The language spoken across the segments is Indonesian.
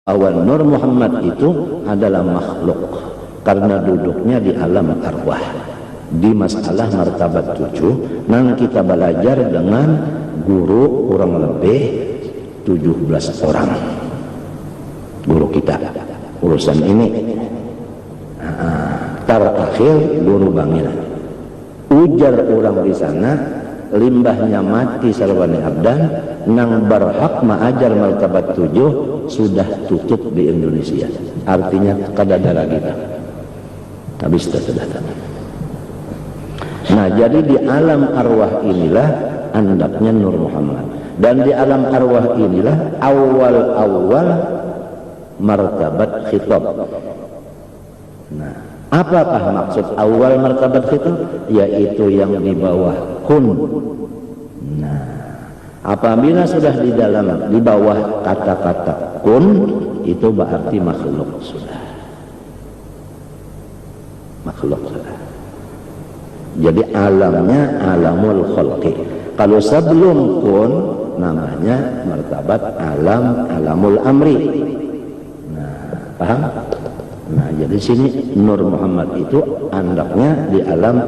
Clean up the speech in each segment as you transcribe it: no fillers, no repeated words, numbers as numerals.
bahwa Nur Muhammad itu adalah makhluk karena duduknya di alam arwah. Di masalah martabat 7 nang kita belajar dengan guru kurang lebih 17 orang guru kita urusan ini. Terakhir guru Bangil ujar orang di sana limbahnya mati sarwani abdan nang berhak mengajar martabat 7 sudah tutup di Indonesia, artinya kadadara kita habis sudah. Nah, jadi di alam arwah inilah andaknya Nur Muhammad, dan di alam arwah inilah awal-awal martabat khitab. Nah, apakah maksud awal martabat khitab? Yaitu yang di bawah kun. Nah, apabila sudah di bawah kata-kata kun, itu berarti makhluk sudah. Makhluk sudah. Jadi alamnya alamul khalqi. Kalau sebelum kun namanya martabat alamul amri. Nah, paham? Nah, jadi sini Nur Muhammad itu andaknya di alam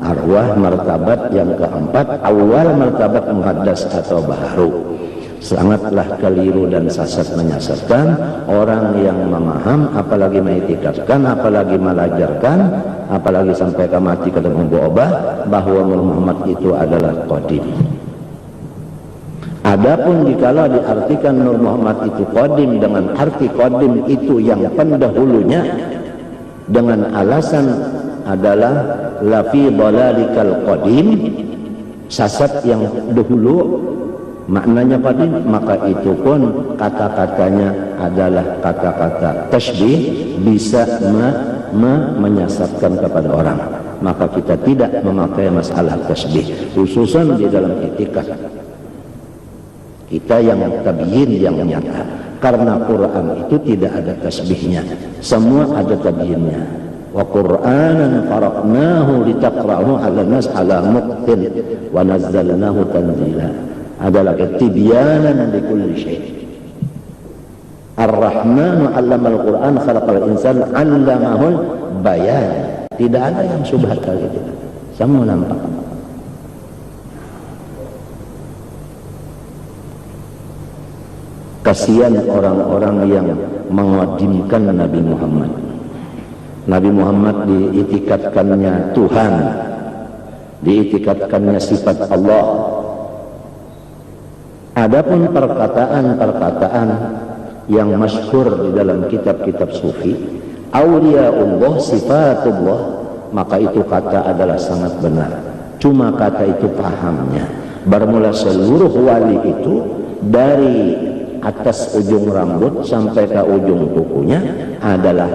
arwah martabat yang keempat, awal martabat muhaddas atau baharu. Sangatlah keliru dan sesat menyesatkan orang yang memaham, apalagi mengiktikadkan, apalagi melajarkan, apalagi sampai ke mati ke dalam obah bahwa Nur Muhammad itu adalah qadim. Adapun jikalau diartikan Nur Muhammad itu qadim dengan arti qadim itu yang pendahulunya, dengan alasan adalah lafi dhalalikal qadim, sesat yang dahulu maknanya qadim, maka itu pun kata-katanya adalah kata-kata tasbih, bisa menyesatkan kepada orang. Maka kita tidak memakai masalah tasbih, khususan di dalam etikad kita yang tabyin yang nyata, karena Quran itu tidak ada tasbihnya, semua ada tabyinnya. Wa Qur'anan faraqnahu litaqra'ahu 'alan nas 'ala muqtin wa nazzalnahu tanzila. Adalah tibyanan li kulli syai'. Ar-Rahmanu 'allamal Qur'an khalaqal insana 'allamahul bayan. Tidak ada yang subhat kali itu. Semua nampak. Kasihan orang-orang yang mengadimkan Nabi Muhammad. Nabi Muhammad diitikadkannya Tuhan, diitikadkannya sifat Allah. Adapun perkataan-perkataan yang masyhur di dalam kitab-kitab sufi, auliyaullah sifatullah, maka itu kata adalah sangat benar. Cuma kata itu pahamnya. Bermula seluruh wali itu dari atas ujung rambut sampai ke ujung kukunya adalah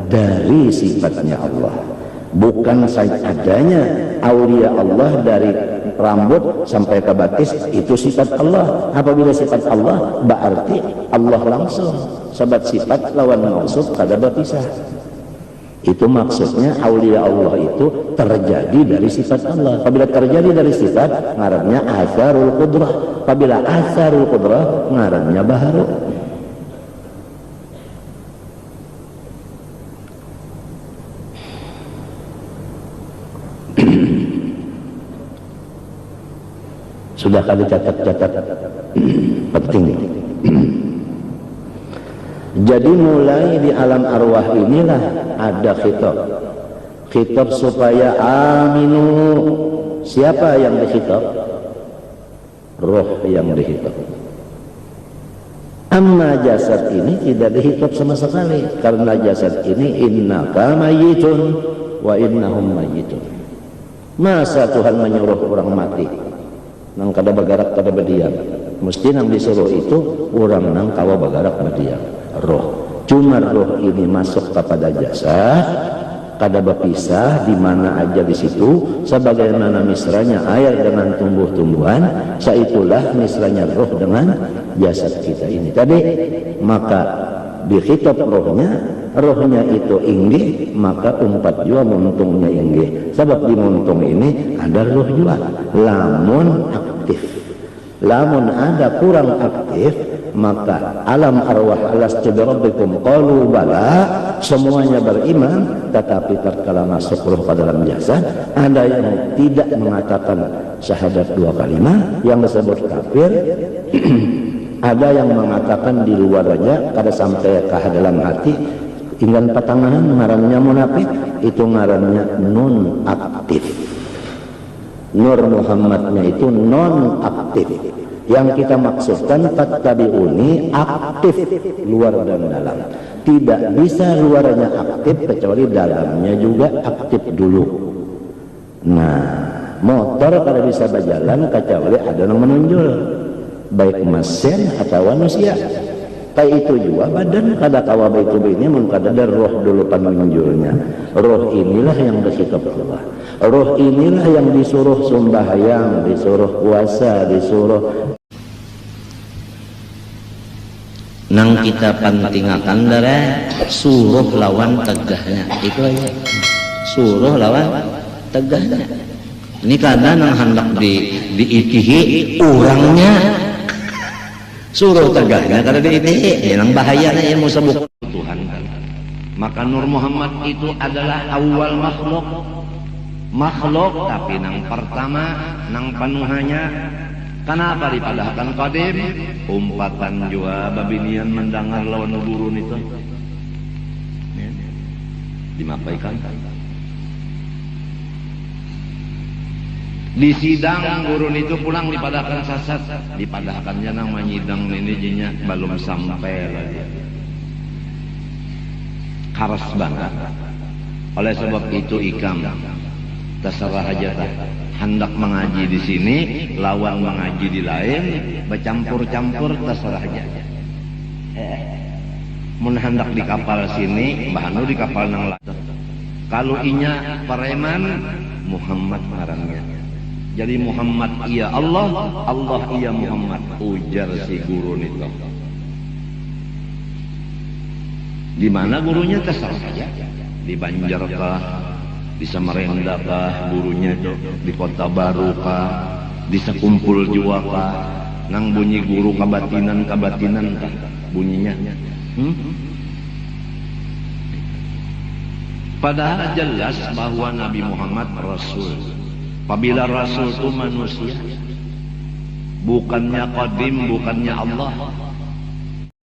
dari sifatnya Allah. Bukan saja adanya aulia Allah dari rambut sampai ke batis itu sifat Allah. Apabila sifat Allah berarti Allah langsung. Sebab sifat lawan maksud kada berpisah. Itu maksudnya aulia Allah itu terjadi dari sifat Allah. Apabila terjadi dari sifat, ngarannya asarul qudrah. Apabila asarul qudrah, ngarannya baharu. Sudah kali catat-catat penting. Jadi mulai di alam arwah inilah ada khitab. Khitab supaya aminu. Siapa yang dikhitab? Roh yang dikhitab. Amma jasad ini tidak dikhitab sama sekali, karena jasad ini innaka mayyitun wa innahum mayyitun. Masa Tuhan menyuruh orang mati nang kada bagarak kada berdiam? Mesti nang disuruh itu orang nang kawa bagarak berdiam. Roh, cuma roh ini masuk kepada jasad, kada berpisah di mana aja di situ, sebagaimana misranya air dengan tumbuh-tumbuhan, saitulah misranya roh dengan jasad kita ini tadi. Maka dikhitab rohnya itu inggih, maka umpat jua muntungnya inggih. Sebab di muntung ini ada roh jua, lamun aktif. Lamun ada kurang aktif, maka alam arwah alastu birabbikum qalu bala, semuanya beriman, tetapi tatkala masuk roh ke dalam jasad, ada yang tidak mengatakan syahadat 2 kalimat yang disebut kafir. Ada yang mengatakan di luar aja kada sampai ke dalam hati, tinggal patangan ngarannya munafik, itu ngarannya non aktif. Nur Muhammadnya itu non aktif. Yang kita maksudkan fattabi'uni aktif, luar dan dalam. Tidak bisa luarnya aktif kecuali dalamnya juga aktif dulu. Nah, motor kada bisa berjalan kecuali ada yang menunjul, baik mesin atau manusia. Kayak itu juga badan kada kawa itu ini mengkada ada roh dulu penunjulnya. Roh inilah yang bersikap Allah. Roh inilah yang disuruh sembahyang, disuruh puasa, disuruh nang kita pentingkan darah suruh lawan tegahnya, itu aja. Suruh lawan tegahnya. Ini kadang nang hendak diikihi orangnya, suruh tegahnya kada diikihi, nang bahayanya ilmu sebut Tuhan. Maka Nur Muhammad itu adalah awal makhluk, tapi nang pertama, nang penuhannya. Kenapa dipadahkan qadim? Umpatan jua babinian mendengar lawan gurun itu dimapaikan. Di sidang gurun itu pulang dipadahkan sasat, dipadahkannya nang menyidang ini jinya belum sampai lagi. Karas banget. Oleh sebab itu ikam terserah aja hendak mengaji di sini, lawan mengaji di lain, bercampur-campur terserah aja. Mun hendak di kapal sini, bahanu di kapal nang lain. Kalau inya pareman, Muhammad marangnya. Jadi Muhammad iya Allah, Allah iya Muhammad, ujar si guru itu. Di mana gurunya terserah saja, di Banjarkah, di Samarinda kah gurunya itu, di Kota Baru kah, di Sekumpul Jua kah, nang bunyi guru kabatinan kah bunyinya. Padahal jelas bahwa Nabi Muhammad Rasul. Apabila Rasul itu manusia, bukannya qadim, bukannya Allah.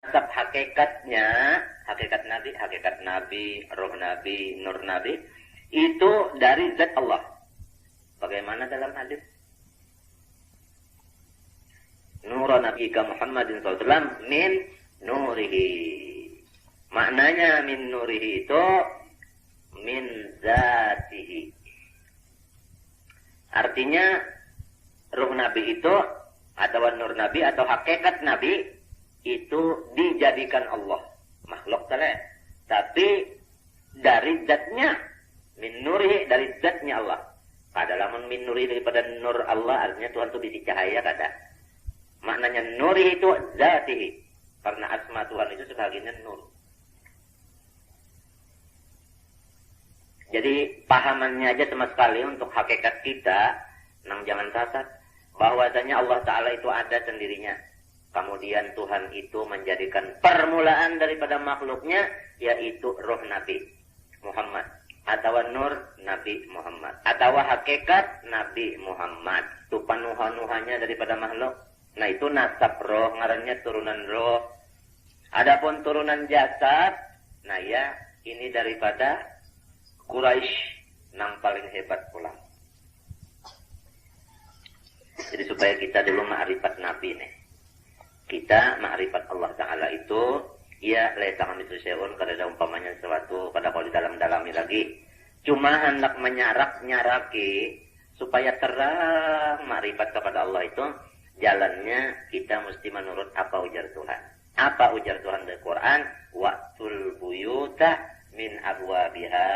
Tetap hakikatnya, hakikat Nabi, roh Nabi, nur Nabi, itu dari zat Allah. Bagaimana dalam hadis? Nur Nabi Muhammadin SAW min nurihi. Maknanya min nurihi itu min zatihi. Artinya ruh Nabi itu atau nur Nabi atau hakikat Nabi itu dijadikan Allah. Makhluk telah. Tapi dari zatnya, min nurihi, dari zatnya Allah. Kada lamun min nurihi daripada nur Allah, artinya Tuhan itu bisi cahaya kada. Maknanya nurihi itu zatihi. Karena asma Tuhan itu sebagiannya nur. Jadi pahamannya aja sama sekali untuk hakikat kita, nang jangan sasat, bahwasanya Allah Ta'ala itu ada sendirinya. Kemudian Tuhan itu menjadikan permulaan daripada makhluknya, yaitu roh Nabi Muhammad. Atau nur Nabi Muhammad. Atau hakikat Nabi Muhammad. Itu panuhan-nuhannya daripada makhluk. Nah itu nasab roh, ngarannya turunan roh. Adapun turunan jasad, nah ya ini daripada Quraisy nang paling hebat pula. Jadi supaya kita dulu ma'rifat Nabi nih. Kita ma'rifat Allah Ta'ala itu, ya laisa kamitslihi syai'un, kada ada umpamanya sesuatu, kada kalau dalam-dalami lagi. Cuma hendak menyarak-nyaraki supaya terang ma'rifat kepada Allah itu, jalannya kita mesti menurut apa ujar Tuhan. Apa ujar Tuhan dari Quran? Waqtul buyuta min abwabiha,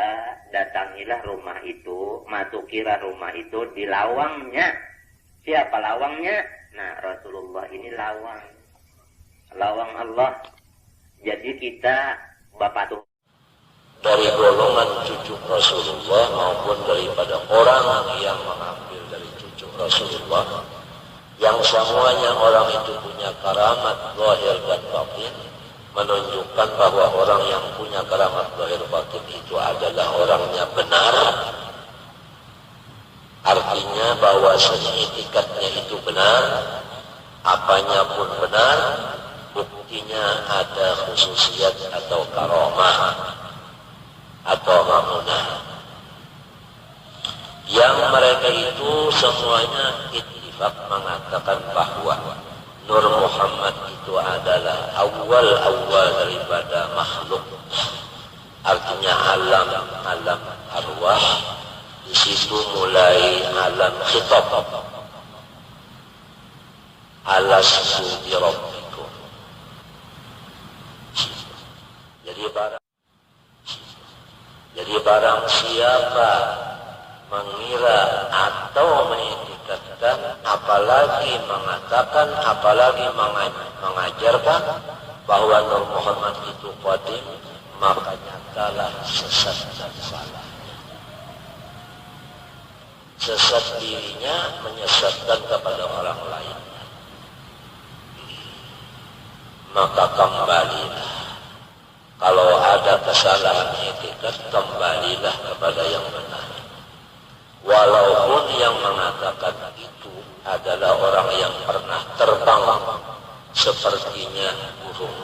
datangilah rumah itu, masukilah rumah itu di lawangnya. Siapa lawangnya? Nah, Rasulullah ini lawang Allah. Jadi kita bapak tuh dari golongan cucu Rasulullah maupun daripada orang yang mengambil dari cucu Rasulullah, yang semuanya orang itu punya karamat zahir dan batin, menunjukkan bahwa orang yang punya karamat zahir batin itu adalah orangnya benar. Artinya bahwa itikadnya itu benar, apanya pun benar, buktinya ada khususiat atau karamah atau mamunah. Yang mereka itu semuanya ittifaq mengatakan bahwa Nur Muhammad itu adalah awal daripada makhluk. Artinya alam arwah. Di situ mulai alam khitab. Alastu bi rabbikum. Jadi barang siapa mengira atau mengitikadkan, apalagi mengatakan, apalagi mengajarkan bahwa Nur Muhammad itu qadim, maka nyatalah sesat dan salah. Sesat dirinya, menyesatkan kepada orang lain. Maka kembalilah. Kalau ada kesalahan etikat, kembalilah kepada yang benar. Walaupun yang mengatakan itu adalah orang yang pernah terbang sepertinya burung.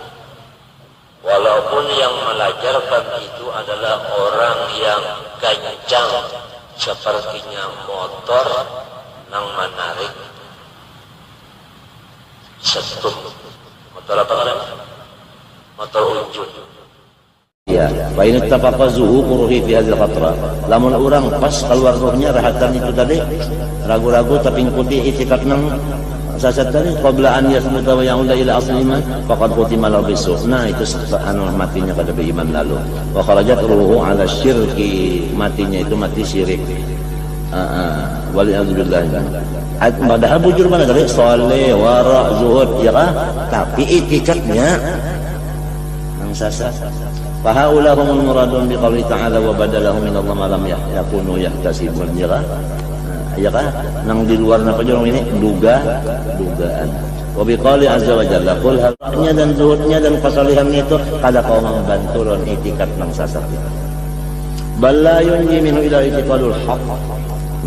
Walaupun yang melajarkan itu adalah orang yang kencang sepertinya motor nang menarik setum. Motor apa namanya? Motor unjun. Ya, fa in tafaqazuhu quruhi fi hadzal qatra. Lamun urang pas keluar rohnya rahatan itu tadi, ragu-ragu tapi ngikuti itikad nang sasat tadi qabla an yasbuta wa ya'uda ila asli iman faqad qutima lahu bisu. Nah, itu anu matinya pada beriman lalu. Wa kharajat ruhu ala syirki, matinya itu mati syirik. Waliyadzubillah. Padahal bujur mana tadi? Saleh, wara, zuhud, ya kan? Tapi itikadnya nang sasat. Fahaula humul muradun biqauli ta'ala wa badalahum minallah ma lam yakunu yahtasibun. Ya kan? Ya kan? Nang di luar napa jorong ini dugaan. Wa biqauli azza wa jalla qul halnya dan zuhudnya dan kesalihannya itu kada kaum membanturun itikad nang sasat. Bal la yunji minhu ila itiqadul haqq.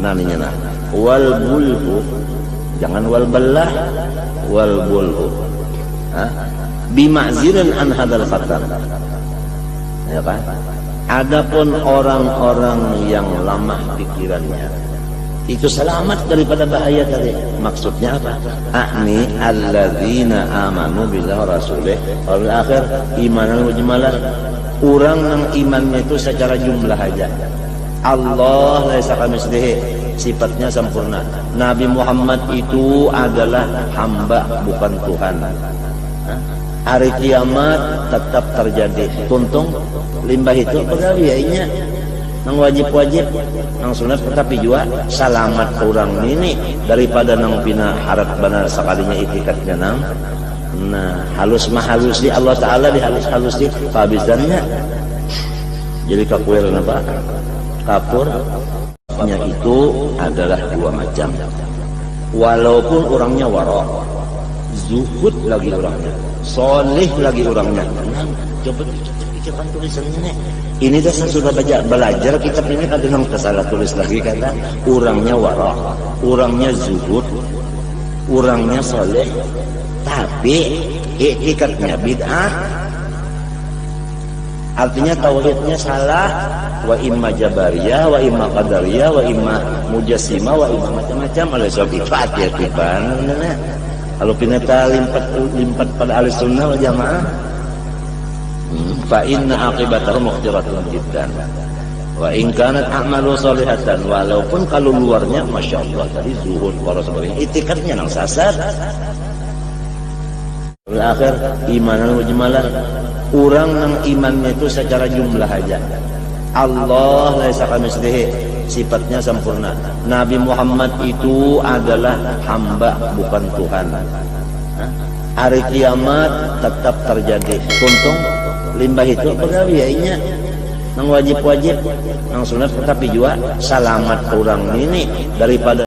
Naninya nah. Wal bulhu, jangan wal ballah, wal bulhu. Bima'zirin an hadal khatar. Ya kan? Adapun orang-orang yang lemah pikirannya itu selamat daripada bahaya tadi. Maksudnya apa? Akni alladzina amanu billahi wa rasulih wal akhir imanan mujmalan. Orang yang imannya itu secara jumlah aja. Allah laisa kamitslihi, sifatnya sempurna. Nabi Muhammad itu adalah hamba bukan Tuhan. Hari kiamat tetap terjadi. Tuntung limbah itu pegawainya nang wajib-wajib nang sunat, tetapi juga selamat orang ini daripada nang pina harap benar sekalinya itikadnya nang. Nah, halus mahalus di Allah Ta'ala di halus-halus di kehabisannya. Jadi kapuir apa? Kapurnya itu adalah dua macam. Walaupun orangnya wara, zuhud lagi orangnya, soleh lagi orangnya. Coba pikirkan tulisannya nih. Ini dah sudah belajar kitab ini kan dengan salah tulis lagi kata orangnya wara, orangnya zuhud, orangnya soleh, tapi itikadnya bid'ah. Artinya tauhidnya salah, wa imma jabariyah, wa imma qadariyah, wa imma mujassimah, wa imma macam-macam. Oleh sebab itu hati-hati banget. Kalau pinata limpat pada ahli sunnah wal jamaah, fa inna aqibatahum mukhtiratun jiddan. Wa in kanat a'malu salihatan, walaupun kalau luarnya masya Allah tadi zuhud para sebagainya, itikadnya nang sasar. Akhir imanan mujmalan. Orang yang imannya itu secara jumlah aja. Allah laisa kamitslihi, sifatnya sempurna. Nabi Muhammad itu adalah hamba bukan Tuhan. Hari kiamat tetap terjadi. Tuntung limbah itu pegawainya nang wajib-wajib nang sunat, tetapi juga selamat orang ini daripada